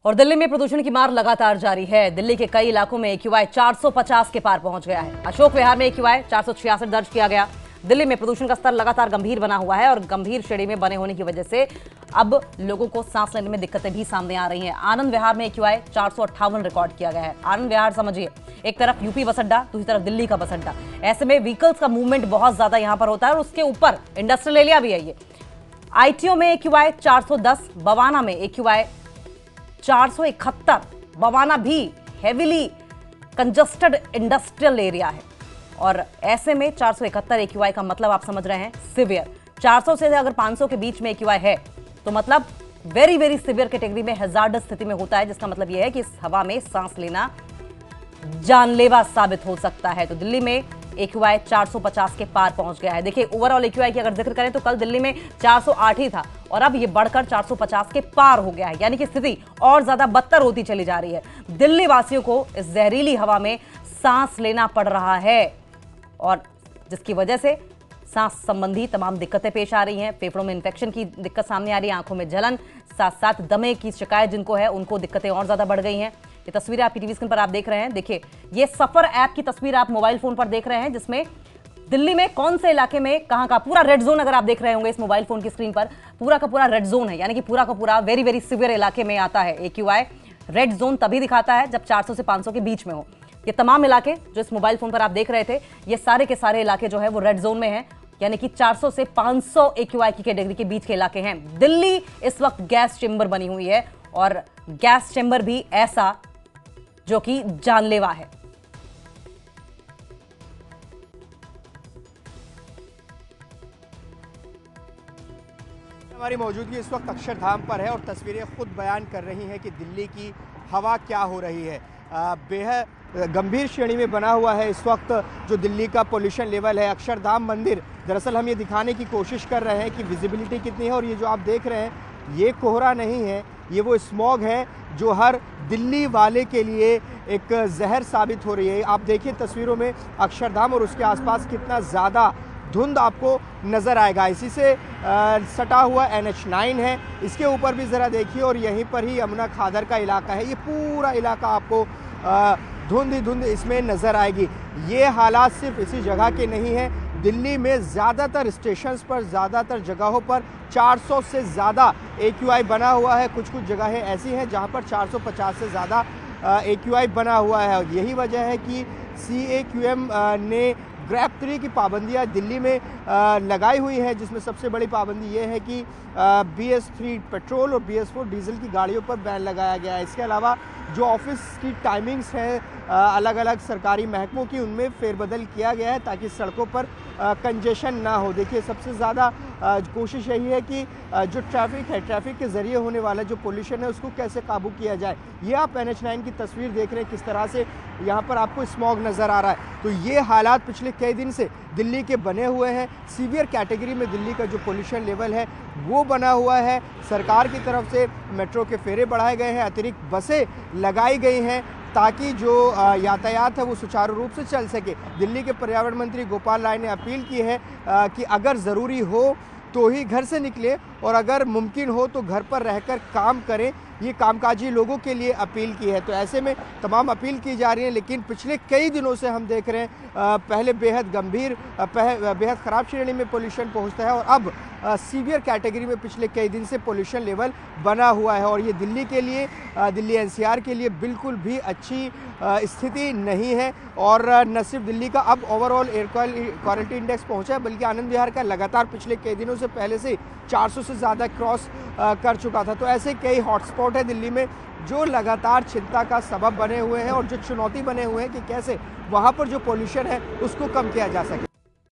और दिल्ली में प्रदूषण की मार लगातार जारी है। दिल्ली के कई इलाकों में एक्यूआई 450 के पार पहुंच गया है। अशोक विहार में एक्यूआई 466 दर्ज किया गया। दिल्ली में प्रदूषण का स्तर लगातार गंभीर बना हुआ है और गंभीर श्रेणी में बने होने की वजह से अब लोगों को सांस लेने में दिक्कतें भी सामने आ रही हैं। आनंद विहार में एक्यूआई 458 रिकॉर्ड किया गया है। आनंद विहार समझिए, एक तरफ यूपी बस अड्डा, दूसरी तरफ दिल्ली का बस अड्डा। ऐसे में व्हीकल्स का मूवमेंट बहुत ज्यादा यहां पर होता है और उसके ऊपर इंडस्ट्रियल एरिया भी है। ये आईटीओ में एक्यूआई 410, बवाना में एक्यूआई 471। बवाना भी हेविली कंजस्टेड इंडस्ट्रियल एरिया है और ऐसे में 471 एक्यूआई का मतलब आप समझ रहे हैं सिवियर। 400 से अगर 500 के बीच में एक्यूआई है तो मतलब वेरी वेरी सिवियर कैटेगरी में हैजार्डस स्थिति में होता है, जिसका मतलब यह है कि इस हवा में सांस लेना जानलेवा साबित हो सकता है। तो दिल्ली में एक्यूआई 450 के पार पहुंच गया है। देखिए, ओवरऑल एक्यूआई की अगर जिक्र करें तो कल दिल्ली में 408 ही था और अब ये बढ़कर 450 के पार हो गया है, यानी कि स्थिति और ज्यादा बदतर होती चली जा रही है। दिल्ली वासियों को इस जहरीली हवा में सांस लेना पड़ रहा है और जिसकी वजह से सांस संबंधी तमाम दिक्कतें पेश आ रही हैं। फेफड़ों में इंफेक्शन की दिक्कत सामने आ रही है, आंखों में जलन, साथ साथ दमे की शिकायत जिनको है उनको दिक्कतें और ज्यादा बढ़ गई हैं। ये तस्वीरें आपकी टीवी स्क्रीन पर आप देख रहे हैं। देखिए, ये सफर ऐप की तस्वीर आप मोबाइल फोन पर देख रहे हैं, जिसमें दिल्ली में कौन से इलाके में कहां का पूरा रेड जोन अगर आप देख रहे होंगे इस मोबाइल फोन की स्क्रीन पर, पूरा का पूरा रेड जोन है, यानी कि पूरा का पूरा वेरी वेरी सिवियर इलाके में आता है। एक्यूआई रेड जोन तभी दिखाता है जब 400 से 500 के बीच में हो। ये तमाम इलाके जो इस मोबाइल फोन पर आप देख रहे थे, ये सारे के सारे इलाके जो है वो रेड जोन में है, यानी कि 400 से 500 एक्यूआई की कैटेगरी के बीच के इलाके हैं। दिल्ली इस वक्त गैस चेंबर बनी हुई है और गैस चेंबर भी ऐसा जो कि जानलेवा है। हमारी मौजूदगी इस वक्त अक्षरधाम पर है और तस्वीरें खुद बयान कर रही हैं कि दिल्ली की हवा क्या हो रही है। बेहद गंभीर श्रेणी में बना हुआ है इस वक्त जो दिल्ली का पोल्यूशन लेवल है। अक्षरधाम मंदिर, दरअसल हम ये दिखाने की कोशिश कर रहे हैं कि विजिबिलिटी कितनी है और ये जो आप देख रहे हैं ये कोहरा नहीं है, ये वो स्मॉग है जो हर दिल्ली वाले के लिए एक जहर साबित हो रही है। आप देखिए तस्वीरों में अक्षरधाम और उसके आसपास कितना ज़्यादा धुंध आपको नज़र आएगा। इसी से सटा हुआ NH9 है, इसके ऊपर भी ज़रा देखिए और यहीं पर ही यमुना खादर का इलाका है। ये पूरा इलाका आपको धुंध ही धुंध इसमें नज़र आएगी। ये हालात सिर्फ इसी जगह के नहीं हैं, दिल्ली में ज़्यादातर स्टेशंस पर, ज़्यादातर जगहों पर 400 से ज़्यादा एक्यूआई बना हुआ है। कुछ कुछ जगहें ऐसी हैं जहां पर 450 से ज़्यादा एक्यूआई बना हुआ है और यही वजह है कि CAQM ने ग्रैब 3 की पाबंदियां दिल्ली में लगाई हुई है, जिसमें सबसे बड़ी पाबंदी ये है कि BS3 पेट्रोल और BS4 डीजल की गाड़ियों पर बैन लगाया गया है। इसके अलावा जो ऑफिस की टाइमिंग्स हैं अलग अलग सरकारी महकमों की, उनमें फेरबदल किया गया है ताकि सड़कों पर कंजेशन ना हो। देखिए, सबसे ज़्यादा कोशिश यही है कि जो ट्रैफिक है, ट्रैफिक के ज़रिए होने वाला जो पोल्यूशन है उसको कैसे काबू किया जाए। ये आप NH9 की तस्वीर देख रहे हैं, किस तरह से यहाँ पर आपको स्मॉग नज़र आ रहा है। तो ये हालात पिछले कई दिन से दिल्ली के बने हुए हैं। सीवियर कैटेगरी में दिल्ली का जो पोल्यूशन लेवल है वो बना हुआ है। सरकार की तरफ से मेट्रो के फेरे बढ़ाए गए हैं, अतिरिक्त बसें लगाई गई हैं ताकि जो यातायात है वो सुचारू रूप से चल सके। दिल्ली के पर्यावरण मंत्री गोपाल राय ने अपील की है कि अगर ज़रूरी हो तो ही घर से निकले और अगर मुमकिन हो तो घर पर रहकर काम करें। ये कामकाजी लोगों के लिए अपील की है। तो ऐसे में तमाम अपील की जा रही है, लेकिन पिछले कई दिनों से हम देख रहे हैं पहले बेहद गंभीर, बेहद ख़राब श्रेणी में पोल्यूशन पहुंचता है और अब सीवियर कैटेगरी में पिछले कई दिन से पोल्यूशन लेवल बना हुआ है और ये दिल्ली के लिए, दिल्ली NCR के लिए बिल्कुल भी अच्छी स्थिति नहीं है। और न सिर्फ दिल्ली का अब ओवरऑल एयर क्वालिटी इंडेक्स पहुंचा है, बल्कि आनंद विहार का लगातार पिछले कई दिनों से पहले से 400 से ज़्यादा क्रॉस कर चुका था। तो ऐसे कई हॉटस्पॉट है दिल्ली में जो लगातार चिंता का सबब बने हुए हैं और जो चुनौती बने हुए हैं कि कैसे वहाँ पर जो पोल्यूशन है उसको कम किया जा सके।